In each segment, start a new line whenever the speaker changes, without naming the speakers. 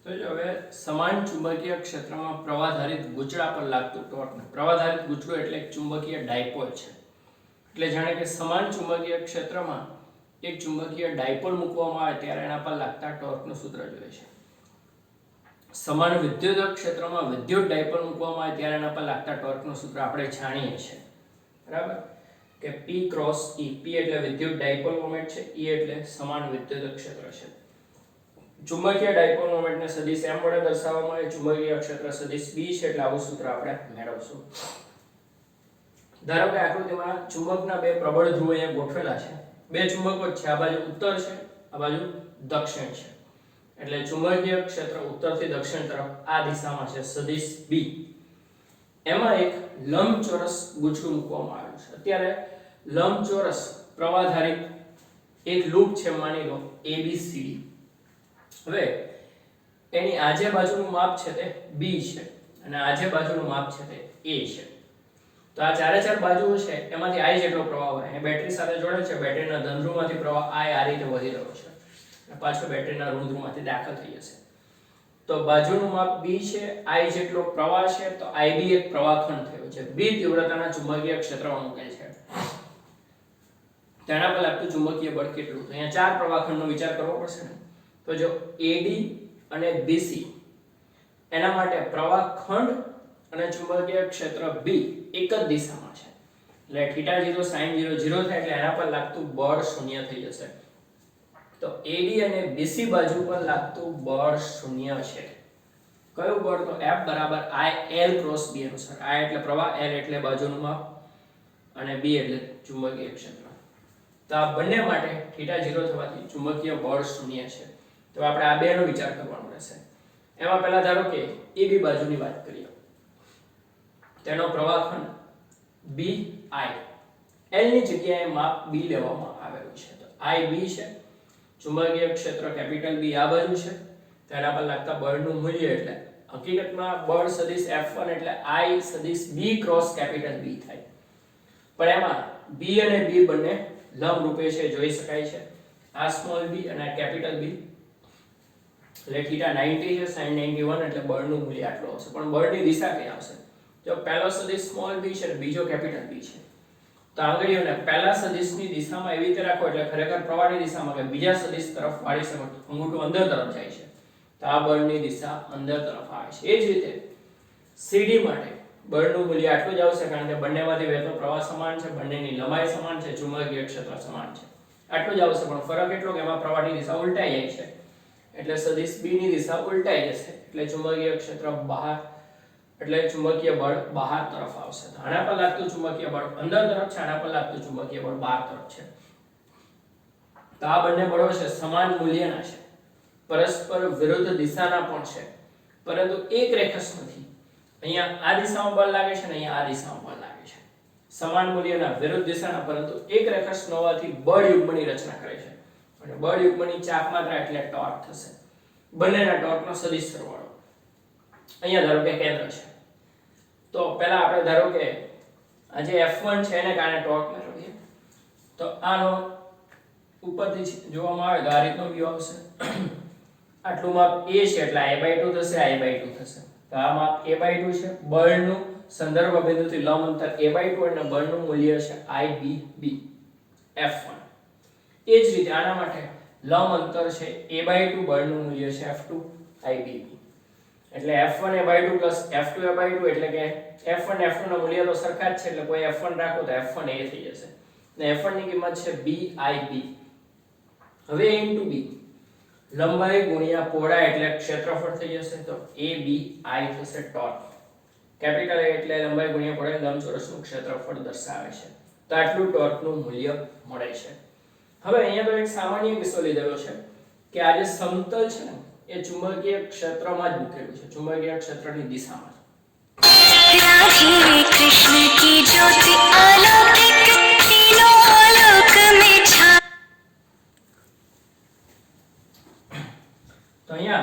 તો જો હવે સમાન ચુંબકીય ક્ષેત્રમાં પ્રવાહધારિત ગૂંચળા પર લાગતું ટોર્ક. પ્રવાહધારિત ગૂંચળું એટલે એક ચુંબકીય ડાયપોલ છે. એટલે જાણે કે સમાન ચુંબકીય ક્ષેત્રમાં એક ચુંબકીય ડાયપોલ મૂકવામાં આવે ત્યારે એના પર લાગતા ટોર્કનું સૂત્ર જોઈએ છે. સમાન વિદ્યુત ક્ષેત્રમાં વિદ્યુત ડાયપોલ મૂકવામાં આવે ત્યારે એના પર લાગતા ટોર્કનું સૂત્ર આપણે જાણીએ છીએ, બરાબર, કે P ક્રોસ E. P એટલે વિદ્યુત ડાયપોલ મોમેન્ટ છે, E એટલે સમાન વિદ્યુત ક્ષેત્ર છે. ચુંબકીય ડાયપોલ મોમેન્ટને સદિશ m વડે દર્શાવવામાં આવે, ચુંબકીય ક્ષેત્ર સદિશ B છે, એટલે આવું સૂત્ર આપણે મેળવશું. ધારો કે આકૃતિમાં ચુંબકના બે પ્રબળ ધ્રુવો અહીંયા ગોઠવેલા છે. બે ચુંબકો જ છે, આ બાજુ ઉત્તર છે, આ બાજુ દક્ષિણ છે. એટલે ચુંબકીય ક્ષેત્ર ઉત્તરથી દક્ષિણ તરફ આ દિશામાં છે, સદિશ B. એમાં એક લંબચોરસ ગૂંચળું મૂકવામાં આવ્યું છે. અત્યારે લંબચોરસ પ્રવાહધારિત એક લૂપ છે, માની લો ABCD. હવે એની આજે બાજુનું માપ છે તે B છે અને આજે બાજુનું માપ છે તે A છે. તો આ ચારે ચાર બાજુઓ છે એમાંથી I જેટલો પ્રવાહ વહે. એ બેટરી સાથે જોડેલ છે, બેટરીના ધન ધ્રુવમાંથી પ્રવાહ I આ રીતે વહી રહ્યો છે અને પાછો બેટરીના ઋણ ધ્રુવમાંથી દાખલ થઈ જશે. તો બાજુનું માપ B છે, I જેટલો પ્રવાહ છે, તો IB એક પ્રવાહખંડ થયો છે. B તીવ્રતાના ચુંબકીય ક્ષેત્રમાં મૂકેલ છે. તેના પર લાગતું ચુંબકીય બળ કેટલું? તો અહીંયા ચાર પ્રવાહખંડનો વિચાર કરવો પડશે ને. તો જો AD અને BC એના માટે પ્રવાહખંડ અને ચુંબકીય ક્ષેત્ર B એક જ દિશામાં છે. એટલે θ0 sin0 0 થાય એટલે એના પર લાગતું બળ શૂન્ય થઈ જશે. તો AD અને BC બાજુ પર લાગતું બળ શૂન્ય છે. કયું બળ? તો F બરાબર I L ક્રોસ B અનુસાર. I એટલે પ્રવાહ, L એટલે બાજુનું માપ અને B એટલે ચુંબકીય ક્ષેત્ર. તો આ બંને માટે θ0 થવાથી ચુંબકીય બળ શૂન્ય છે. તો આપણે આ બેનો વિચાર કરવાનો રહેશે. એમાં પહેલા ધારો કે AB બાજુની વાત કરીએ. તેનો પ્રવાહખંડ BI, L ની જગ્યાએ માપ B લેવામાં આવેલું છે. તો IB છે, ચુંબકીય ક્ષેત્ર કેપિટલ B આ બાજુ છે. તેના પર લાગતા બળનું મૂલ્ય એટલે હકીકતમાં બળ સદિશ F1 એટલે I સદિશ B ક્રોસ કેપિટલ B થાય. પણ એમાં B અને B બંને લંબ રૂપે છે, જોઈ શકાય છે. આ સ્મોલ b અને આ કેપિટલ B. એટલે θ 90 છે, sin 91 એટલે બળનું મૂલ્ય આટલું આવશે. પણ બળની દિશા કઈ આવશે? જો પહેલો સદિશ સ્મોલ b છે અને બીજો કેપિટલ B છે, તો આંગળીઓને પહેલા સદિશની દિશામાં એવી રીતે રાખો એટલે ખરેખર પ્રવાહની દિશામાં કે બીજા સદિશ તરફ વાળી શકો. અંગૂઠું અંદર તરફ જાય છે, તો આ બળની દિશા અંદર તરફ આવે છે. એ જ રીતે CD માટે બળનું મૂલ્ય આટલું જ આવશે, કારણ કે બંનેમાંથી વહેતો પ્રવાહ સમાન છે, બંનેની લંબાઈ સમાન છે, ચુંબકીય ક્ષેત્ર સમાન છે. આટલું જ આવશે. પણ ફરક એટલો કે એમાં પ્રવાહની દિશા ઉલટાઈ જાય છે, એટલે સદિશ B ની દિશા ઉલટાઈ જશે. એટલે ચુંબકીય ક્ષેત્ર બહાર, એટલે ચુંબકીય બળ બહાર તરફ આવશે. તો આના પર લાગતું ચુંબકીય બળ અંદર તરફ છે, આના પર લાગતું ચુંબકીય બળ બહાર તરફ છે. તો આ બંને બળો છે સમાન મૂલ્યના છે, પરસ્પર વિરુદ્ધ દિશાના પણ છે, પરંતુ એક રેખસ નથી. અહીંયા આ દિશામાં બળ લાગે છે અને અહીંયા આ દિશામાં બળ લાગે છે. સમાન મૂલ્યના વિરુદ્ધ દિશાના, પરંતુ એક રેખસ ન હોવાથી બળ યુગ્મની રચના કરે છે. અને બળ યુગ્મની ચાપ માત્રા એટલે ટોર્ક થશે. બંનેના ટોર્કનો સદિશ સરવાળો. અહીંયા ધારો કે કેન્દ્ર છે, તો પહેલા આપણે ધારો કે આ જે F1 છે એને કારણે ટોર્ક મેળવીએ. તો આનો ઉપરથી જોવામાં આવે તો આ રીતનો વ્યૂ આવશે. આટલું માપ A છે એટલે A/2 થશે, A/2 થશે. તો આ માપ A/2 છે. બળનું સંદર્ભ બિંદુથી લંબ અંતર A/2 અને બળનું મૂલ્ય છે IBB F1. એ જ રીતે આના માટે લંબ અંતર છે A/2, બળનું મૂલ્ય છે F2 IBB. એટલે F1 A/2 F2 A/2 એટલે કે F1 F2 ના મૂલ્ય તો સરખા જ છે, એટલે કોઈ F1 રાખો તો F1 A થઈ જશે. અને F1 ની કિંમત છે BIB. હવે A * B લંબાઈ ગુણ્યા પહોળાઈ એટલે ક્ષેત્રફળ થઈ જશે. તો ABI થશે ટોર્ક. કેપિટલ A એટલે લંબાઈ ગુણ્યા પહોળાઈ, લંબચોરસનું ક્ષેત્રફળ દર્શાવે છે. તો આટલું ટોર્કનું મૂલ્ય મળે છે. હવે અહીંયા તો એક સામાન્ય કિસ્સો લીધેલો છે કે આ જે સમતલ છે ને એ ચુંબકીય ક્ષેત્રમાં જ મૂકેલું છે, ચુંબકીય ક્ષેત્રની દિશામાં.
राधे कृष्ण की ज्योति अलौकिक तीनों लोक में छा.
તો અહીંયા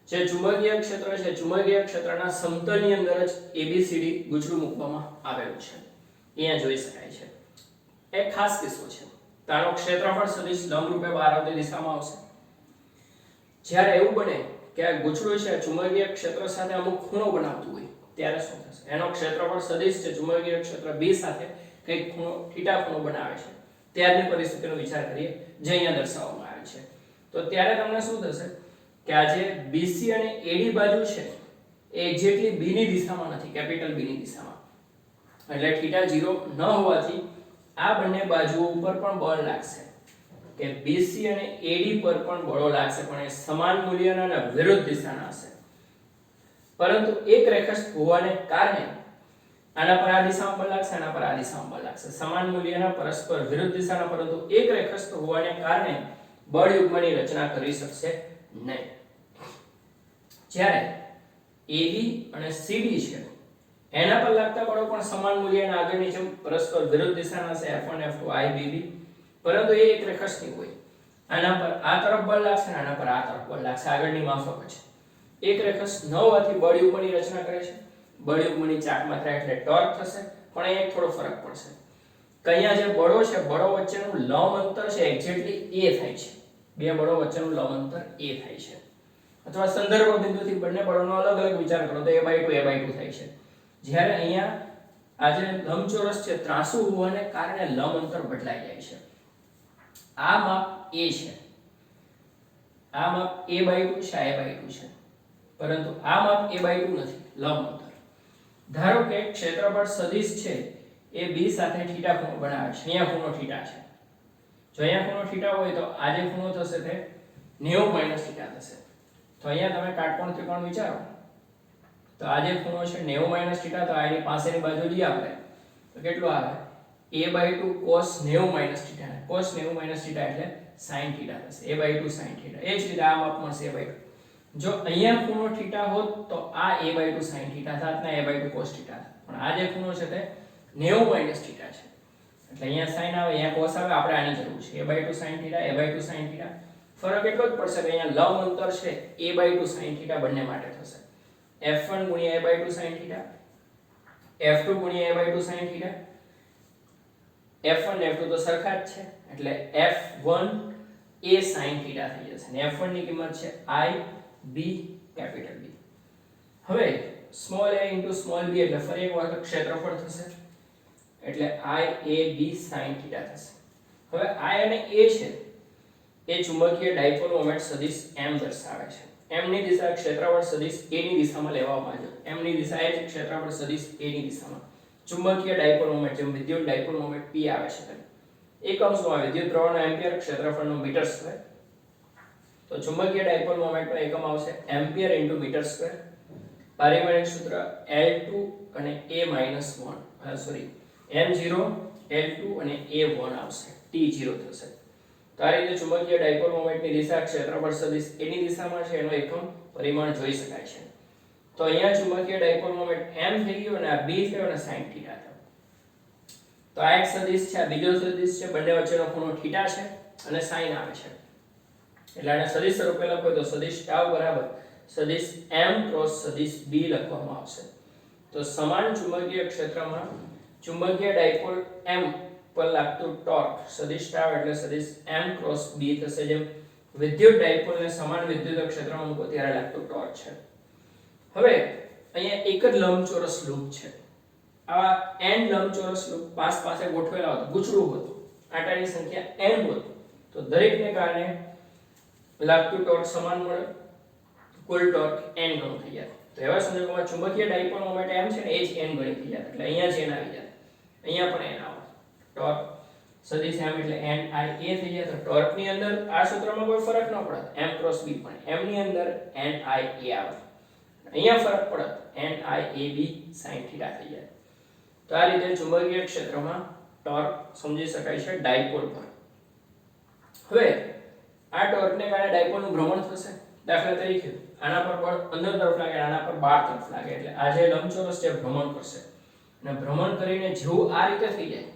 જે ચુંબકીય ક્ષેત્ર છે, ચુંબકીય ક્ષેત્રના સમતલની અંદર જ ABCD ગૂંચળું મૂકવામાં આવેલું છે. અહીંયા જોઈ શકાય છે. એક ખાસ કિસ્સો છે. તારો ક્ષેત્રફળ સદિશ લંબ રૂપે બહાર આવતી દિશામાં આવશે. જ્યારે એવું બને કે આ ગૂંચળું છે ચુંબકીય ક્ષેત્ર સાથે અમુક ખૂણો બનાવતું હોય ત્યારે શું થશે? એનો ક્ષેત્રફળ સદિશ છે ચુંબકીય ક્ષેત્ર B સાથે કંઈક ખૂણો θ ખૂણો બનાવે છે, ત્યારની પરિસ્થિતિનો વિચાર કરીએ જે અહીંયા દર્શાવવામાં આવે છે. તો ત્યારે તમને શું થશે કે આ જે BC અને AD બાજુ છે એ એક્ઝેક્ટલી B ની દિશામાં નથી, કેપિટલ B ની દિશામાં, એટલે θ 0 ન હોવાથી આ બંને બાજુઓ ઉપર પણ બળ લાગશે કે BC અને AD પર પણ બળો લાગશે, પણ એ સમાન મૂલ્યના અને વિરુદ્ધ દિશાના હશે. પરંતુ એક રેખાસ્થ હોવાને કારણે આના પર આ દિશામાં બળ લાગશે, આના પર આ દિશામાં બળ લાગશે, સમાન મૂલ્યના પરસ્પર વિરુદ્ધ દિશાના, પરંતુ એક રેખાસ્થ હોવાને કારણે બળ યુગ્મની રચના કરી શકશે નહીં. જ્યારે AB અને CD છે એના પર લાગતા બળો પણ સમાન મૂલ્યના આગળની જેમ પરસ્પર વિરુદ્ધ દિશાના છે, F1 F2 IBB, પરંતુ એ એક રેખાસ્થ નહીં હોય. આના પર આ તરફ બળ લાગશે, આના પર આ તરફ બળ લાગશે, આગળની માફક છે. એક રેખાસ્થ ન હોવાથી બળ યુગ્મની રચના કરે છે. બળ યુગ્મની ચાક માત્રા એટલે ટોર્ક થશે, પણ અહીંયા થોડો ફરક પડશે કે અહીંયા જે બળો છે બળો વચ્ચેનું લંબ અંતર છે એક્ઝેક્ટલી A થાય છે. બે બળો વચ્ચેનું લંબ અંતર A થાય છે, અથવા સંદર્ભ બિંદુથી બંને બળોનો અલગ અલગ વિચાર કરો તો A/2 થાય છે. જ્યારે અહીંયા આ જે લંબચોરસ છે ત્રાંસુ હોવાને કારણે લંબ અંતર બદલાઈ જાય છે. આ માપ A છે, આ માપ A/2 છે, આ A/2 છે, પરંતુ આ માપ A/2 નથી, લંબ અંતર. ધારો કે ક્ષેત્રફળ સદિશ છે એ B સાથે θ ખૂણો બનાવે છે. અહીંયા ખૂણો θ છે. જો અહીંયા ખૂણો θ હોય તો આ જે ખૂણો થશે તે 90 - θ થશે. તો અહીંયા તમે કાટકોણ ત્રિકોણ વિચારો તો આ જે ખૂણો છે 90 - θ, તો આની પાસેની બાજુ લઈએ આપણે તો કેટલું આવે? A/2 cos 90 - θ. cos 90 - θ એટલે sin θ થશે. A/2 sin θ. એ જ રીતે આ માપ મળશે A/2. જો અહીંયા ખૂણો θ હોત તો આ A/2 sin θ થાત ને A/2 cos θ થાત, પણ આ જે ખૂણો છે તે 90 - θ છે, એટલે અહીંયા sin આવે, અહીંયા cos આવે, આપણે આની જરૂર છે. A/2 sin θ, A/2 sin θ. ફરક એટલો જ પડશે કે અહીંયા લંબ અંતર છે A/2 sin θ બંને માટે થશે. F1 * A/2 sin θ, F2 * A/2 sin θ. F1 ને F2 તો સરખા જ છે, એટલે F1 A sin θ થઈ જશે, અને F1 ની કિંમત છે IB કેપિટલ B. હવે સ્મોલ a * સ્મોલ b એટલે ફરી એક વખત ક્ષેત્રફળ થશે, એટલે IAB sin θ થશે. હવે I અને A છે એ ચુંબકીય ડાયપોલ મોમેન્ટ સદિશ m દર્શાવે છે. m ની દિશા ક્ષેત્રફળ સદિશ a ની દિશામાં લેવામાં આવે છે. m ની દિશા એ જ ક્ષેત્રફળ સદિશ a ની દિશામાં. ચુંબકીય ડાયપોલ મોમેન્ટ જેમ વિદ્યુત ડાયપોલ મોમેન્ટ p આવે છે, એકમ શું આવે? વિદ્યુત પ્રવાહનો એમ્પિયર, ક્ષેત્રફળનો મીટર સ્ક્વેર. તો ચુંબકીય ડાયપોલ મોમેન્ટનો એકમ આવશે એમ્પિયર * મીટર સ્ક્વેર. પારિમાણિક સૂત્ર L2 અને A-1 સોરી M0 L2 અને A1 આવશે, T0 થશે. તો આ રીતે ચુંબકીય ડાયપોલ મોમેન્ટની દિશા ક્ષેત્રફળ સદિશ a ની દિશામાં છે, એનો એકમ પરિમાણ જોઈ શકાય છે. તો અહીંયા ચુંબકીય ડાયપોલ મોમેન્ટ m થઈ ગયો અને આ b થયો અને sin θ થયો. તો આ એક સદિશ છે, આ બીજો સદિશ છે, બંને વચ્ચેનો ખૂણો θ છે અને sin આવે છે, એટલે આને સદિશ સ્વરૂપે લખો તો સદિશ τ બરાબર સદિશ m ક્રોસ સદિશ b લખવામાં આવશે. તો સમાન ચુંબકીય ક્ષેત્રમાં ચુંબકીય ડાયપોલ m પર લાગતું ટોર્ક સદિશ τ એટલે સદિશ m ક્રોસ b થશે, જેમ વિદ્યુત ડાયપોલને સમાન વિદ્યુત ક્ષેત્રમાં મૂકો ત્યારે લાગતું ટોર્ક છે. હવે અહીંયા એક જ લંબચોરસ લૂપ છે. આ n લંબચોરસ લૂપ પાસે ગોઠવેલા હોત, ગૂંચળું હોત, આંટાની સંખ્યા n હોત, તો દરેકને કારણે લાગતું ટોર્ક સમાન મળે, કુલ ટોર્ક n ગણું થઈ જાય. તો એવા સંજોગોમાં ચુંબકીય ડાયપોલ મોમેન્ટ m છે ને એ જ n ગણી થઈ જાય, એટલે અહીંયા જ n આવી જાય, અહીંયા પણ n આવે. ટોર્ક સદિશ m એટલે n I a થઈ જાય. તો ટોર્ક ની અંદર આ સૂત્રમાં કોઈ ફરક ન પડે, m ક્રોસ b, પણ m ની અંદર n I a આવે, અહીંયા ફરક પડે, n I a b sin θ થઈ જાય. તો આ રીતે ચુંબકીય ક્ષેત્રમાં ટોર્ક સમજી શકાય છે ડાયપોલ પર. હવે આ ટોર્કને કારણે ડાયપોલનું ભ્રમણ થશે. દાખલા તરીકે આના પર બળ અંદર તરફ લાગે, આના પર બહાર તરફ લાગે, એટલે આ જે લંબચોરસ છે ભ્રમણ કરશે, અને ભ્રમણ કરીને જેવું આ રીતે થઈ જાય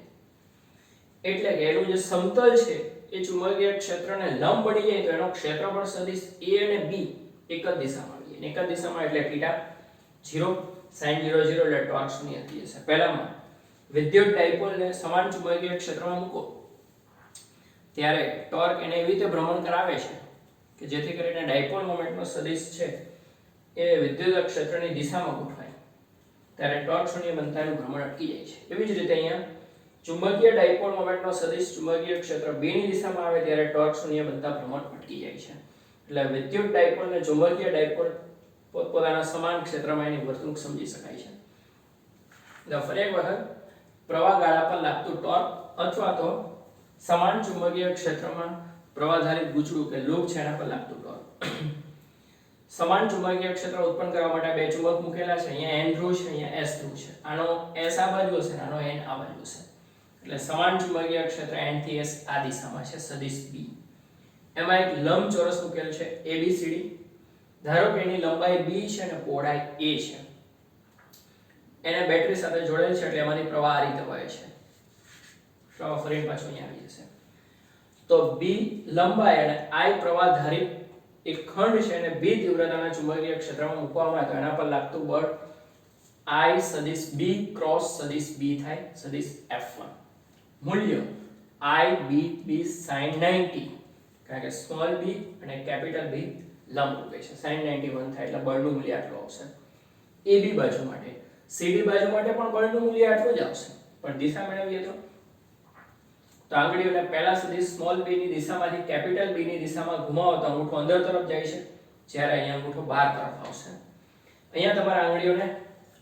એટલે કે એનું જે સમતલ છે એ ચુંબકીય ક્ષેત્રને લંબ બની જાય, તો એનો ક્ષેત્રફળ સદિશ a અને b એક જ દિશામાં આવી જાય. એક જ દિશામાં એટલે θ 0 sin 0 0 એટલે ટોર્ક શૂન્ય થઈ જશે. પહેલામાં વિદ્યુત ડાયપોલને સમાન ચુંબકીય ક્ષેત્રમાં મૂકો ત્યારે ટોર્ક એને એવી રીતે ભ્રમણ કરાવે છે કે જેથી કરીને ડાયપોલ મોમેન્ટનો સદિશ છે એ વિદ્યુત ક્ષેત્રની દિશામાં ગોઠવાય ત્યારે ટોર્ક શૂન્ય બનતાનું ભ્રમણ અટકી જાય છે. એવી જ રીતે અહીંયા ચુંબકીય ડાયપોલ મોમેન્ટનો સદિશ ચુંબકીય ક્ષેત્ર B ની દિશામાં આવે ત્યારે ટોર્ક શૂન્ય બનતા ભ્રમણ અટકી જાય છે. એટલે વિદ્યુત ડાયપોલ અને ચુંબકીય ડાયપોલ પોતપોતાના સમાન ક્ષેત્રમાં એની વર્તણૂક સમજી શકાય છે. એટલે ફરી એક વખત પ્રવાહ ગાળા પર લાગતું ટોર્ક અથવા તો સમાન ચુંબકીય ક્ષેત્રમાં પ્રવાહધારિત ગૂંચળું કે લૂપ છે એના પર લાગતું ટોર્ક. સમાન ચુંબકીય ક્ષેત્ર ઉત્પન્ન કરવા માટે બે ચુંબક મૂકેલા છે. અહીંયા N ધ્રુવ છે, અહીંયા S ધ્રુવ છે. આનો S આ બાજુ હશે અને આનો N આ બાજુ હશે. એટલે સમાન ચુંબકીય ક્ષેત્ર N થી S આ દિશામાં છે સદિશ B. એમાં એક લંબચોરસ મૂકેલ છે ABCD. ધારો કે એની લંબાઈ B છે અને પહોળાઈ A છે. એને બેટરી સાથે જોડેલ છે એટલે એમાંથી પ્રવાહ આ રીતે વહે છે. પ્રવાહ ફરી પાછો અહીંયા આવી જશે. તો B લંબાઈ અને I પ્રવાહ ધારિત એક ખંડ છે અને B તીવ્રતાના ચુંબકીય ક્ષેત્રમાં મૂકવામાં આવે તો એના પર લાગતું બળ I સદિશ B ક્રોસ સદિશ B થાય સદિશ F1. મૂલ્ય IBB sin 90 કારણ કે સ્મોલ b અને કેપિટલ B લંબ રૂપે છે sin 91 થાય એટલે બળનું મૂલ્ય આટલું આવશે. AB બાજુ માટે CD બાજુ માટે પણ બળનું મૂલ્ય આટલું જ આવશે પણ દિશા મેળવીએ તો આંગળીઓને પહેલા સુધી સ્મોલ b ની દિશામાંથી કેપિટલ B ની દિશામાં ઘુમાવો તો અંગૂઠો અંદર તરફ જાય છે જ્યારે અહીંયા અંગૂઠો બહાર તરફ આવશે. અહીંયા તમારે આંગળીઓને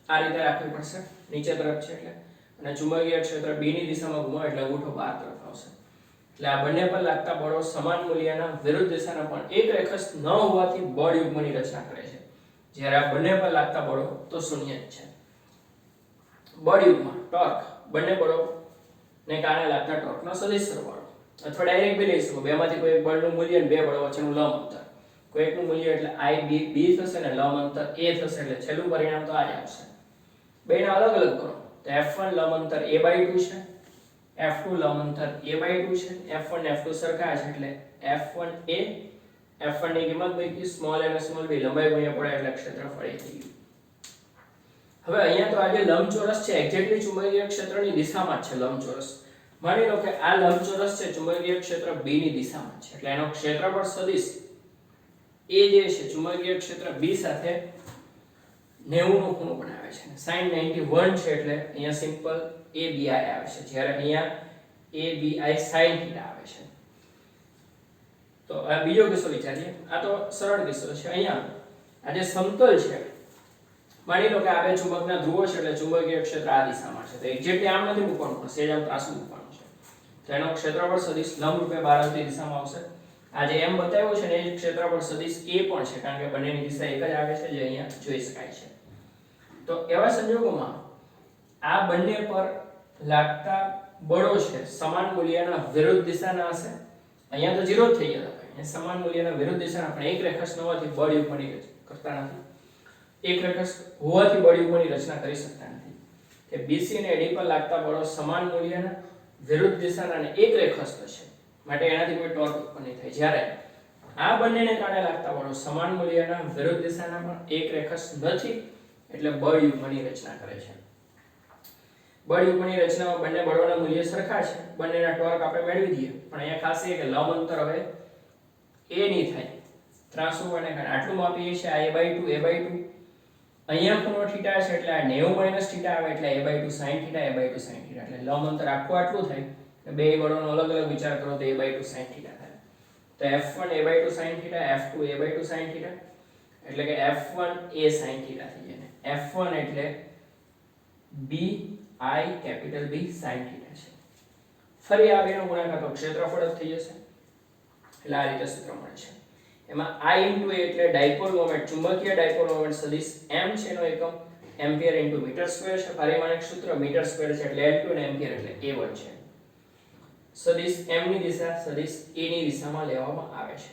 આ રીતે રાખવી પડશે નીચે તરફ છે એટલે અને ચુંબકીય ક્ષેત્ર B ની દિશામાં ઘુમાવો એટલે અંગૂઠો બહાર તરફ આવશે. એટલે આ બંને પર લાગતા બળો સમાન મૂલ્યના વિરુદ્ધ દિશાના પણ એક રેખસ્થ ન હોવાથી બળ યુગ્મની રચના કરે છે. જ્યારે આ બંને પર લાગતા બળો તો શૂન્ય જ છે. બળ યુગ્મ ટોર્ક બંને બળો ને કારણે લાગતા ટોર્કનો સદિશ સરવાળો અથવા ડાયરેક્ટ બી લઈ શકો. બેમાંથી કોઈ એક બળનું મૂલ્ય અને બે બળો વચ્ચેનું લંબ અંતર. કોઈ એકનું મૂલ્ય એટલે IB થશે અને લંબ અંતર A થશે એટલે છેલ્લું પરિણામ તો આ જ આવશે. બેના અલગ અલગ કરો તો F1 લંબ અંતર A/2 છે, F2 લંબ અંતર A/2 છે. F1 ને F2 સરખા છે એટલે F1A. F1 ની કિંમત મૂકી સ્મોલ a અને સ્મોલ b લંબાઈ ગુણ્યા પહોળાઈ એટલે ક્ષેત્રફળ A થઈ ગયું. હવે અહીંયા તો આ જે લંબચોરસ છે એક્ઝેક્ટલી ચુંબકીય ક્ષેત્રની દિશામાં જ છે લંબચોરસ. માની લો કે આ લંબચોરસ છે ચુંબકીય ક્ષેત્ર B ની દિશામાં છે એટલે એનો ક્ષેત્રફળ સદિશ A જે છે ચુંબકીય ક્ષેત્ર B સાથે 90 નો ખૂણો બનાવે છે. sin 91 છે એટલે અહીંયા સિમ્પલ ABI આવે છે જ્યારે અહીંયા ABI sin θ આવે છે. તો આ બીજો કિસ્સો વિચારીએ. આ તો સરળ કિસ્સો છે. અહીંયા આ જે સમતલ છે માની લો કે આ બે ચુંબકના ધ્રુવો છે એટલે ચુંબકીય ક્ષેત્ર આ દિશામાં છે તો એક્ઝેક્ટલી આમ નથી મૂકવાનું પણ સેજ આમ ત્રાસું મૂકવાનું છે. તો એનો ક્ષેત્રફળ સદિશ લંબ રૂપે બહાર આવતી દિશામાં આવશે. આ જે એમ બતાવ્યું છે ને એ ક્ષેત્રફળ સદિશ A પણ છે કારણ કે બંનેની દિશા એક જ આવે છે જે અહીંયા જોઈ શકાય છે. તો એવા સંજોગોમાં આ બંને પર લાગતા બળો છે સમાન મૂલ્યના વિરુદ્ધ દિશાના હશે. અહીંયા તો 0 જ થઈ ગયા હતા. અહીંયા સમાન મૂલ્યના વિરુદ્ધ દિશાના પણ એક રેખાંશ હોવાથી બળ યુગ્મની કરતા નથી. એક રેખાંશ હોવાથી બળ યુગ્મની રચના કરી શકતા નથી. કે BC અને AD પર લાગતા બળો સમાન મૂલ્યના વિરુદ્ધ દિશાના અને એક રેખાંશ છે માટે એનાથી કોઈ ટોર્ક ઉત્પન્ન નહીં થાય. જ્યારે આ બંનેને કારણે લાગતા બળો સમાન મૂલ્યના વિરુદ્ધ દિશાના પણ એક રેખાંશ નથી એટલે બળ યુગ્મની રચના કરે છે. બળ યુગ્મની રચનામાં બંને બળોના મૂલ્ય સરખા છે. બંનેના ટોર્ક આપણે મેળવી દઈએ પણ અહીંયા ખાસ એ કે લંબ અંતર હવે A ની થાય ત્રાસુ અને આટલું માપીએ છે આ A/2 અહીંયા ખૂણો થીટા છે એટલે આ 90 - θ આવે એટલે A/2 sin θ A/2 sin θ એટલે લંબ અંતર આખું આટલું થાય. બે બળોનો અલગ અલગ વિચાર કરો તો A/2 sin θ થાય. તો F1 A/2 sin θ F2 A/2 sin θ એટલે કે F1 A sin θ થઈ જાય. F1 એટલે BI કેપિટલ B sin θ છે. ફરી આ બેનો ગુણાકાર તો ક્ષેત્રફળ જ થઈ જશે. એટલે આ રીતે સૂત્ર મળે છે. એમાં I * A એટલે ડાયપોલ મોમેન્ટ ચુંબકીય ડાયપોલ મોમેન્ટ સદિશ m છે એનો એકમ એમ્પિયર * મીટર સ્ક્વેર છે. પારિમાણિક સૂત્ર મીટર સ્ક્વેર છે એટલે L2 અને એમ્પિયર એટલે A1 છે. સદિશ m ની દિશા સદિશ A ની દિશામાં લેવામાં આવે છે.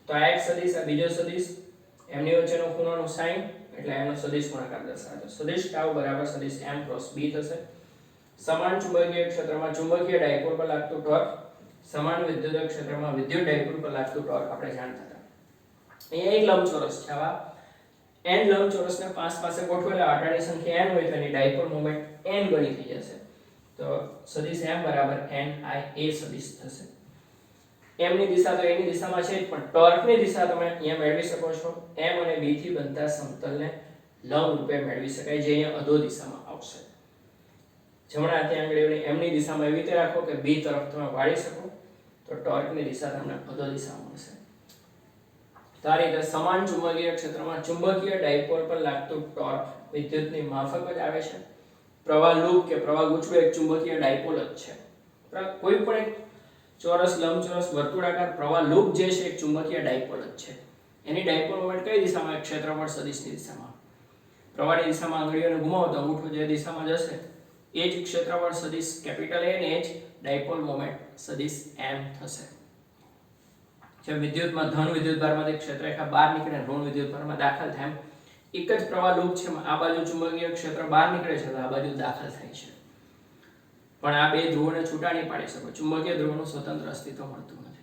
તો આ એક સદિશ આ બીજો સદિશ m ની વચ્ચેનો ખૂણાનો sin એટલે એનો સદિશ ગુણાકાર દર્શાવે છે. સદિશ τ બરાબર સદિશ m × b થશે. સમાન ચુંબકીય ક્ષેત્રમાં ચુંબકીય ડાયપોલ પર લાગતું ટોર્ક સમાન વિદ્યુત ક્ષેત્રમાં વિદ્યુત ડાયપોલ પર લાગતું ટોર્ક આપણે જાણતા હતા. અહીંયા એક લંબચોરસ છે. આવા n લંબચોરસને પાસે ગોઠવેલા આંટાની સંખ્યા n હોય તો એની ડાયપોલ મોમેન્ટ n ગણી થઈ જશે. તો સદિશ m બરાબર ni a સદિશ થશે. m ની દિશા તો a ની દિશામાં છે જ, પણ ટોર્કની દિશા તમે અહીંયા મેળવી શકો છો m અને b થી બનતા સમતલને લંબ રૂપે મેળવી શકાય, જે અહીંયા અધો દિશામાં આવશે. જમણા હાથે આંગળીઓને m ની દિશામાં એવી રીતે રાખો કે b તરફ તમે વાળી શકો, તો ટોર્કની દિશા તમને અધો દિશામાં મળશે. તો આ રીતે સમાન ચુંબકીય ક્ષેત્રમાં ચુંબકીય ડાયપોલ પર લાગતું ટોર્ક વિદ્યુતની માફક જ આવે છે. પ્રવાહ લૂપ કે પ્રવાહ ગૂંચળું એક ચુંબકીય ડાયપોલ જ છે. કોઈ પણ એક ચોરસ, લંબચોરસ, વર્તુળાકાર પ્રવાહ લૂપ જે છે એક ચુંબકીય ડાયપોલ જ છે. એની ડાયપોલ મોમેન્ટ કઈ દિશામાં? ક્ષેત્રફળ સદિશની દિશામાં. પ્રવાહની દિશામાં આંગળીઓને ઘુમાવો તો અંગૂઠો જે દિશામાં જશે એ જ ક્ષેત્રફળ સદિશ કેપિટલ A ને જ ડાયપોલ મોમેન્ટ સદિશ m થશે. જેમ વિદ્યુતમાં ધન વિદ્યુતભારમાંથી ક્ષેત્રરેખા બહાર નીકળે, ઋણ વિદ્યુતભારમાં દાખલ થાય, એમ એક જ પ્રવાહ લૂપ છે, આ બાજુ ચુંબકીય ક્ષેત્ર બહાર નીકળે છે તો આ બાજુ દાખલ થાય છે. પણ આ બે ધ્રુવોને છૂટા નહીં પાડી શકો, ચુંબકીય ધ્રુવોનું સ્વતંત્ર અસ્તિત્વ મળતું નથી.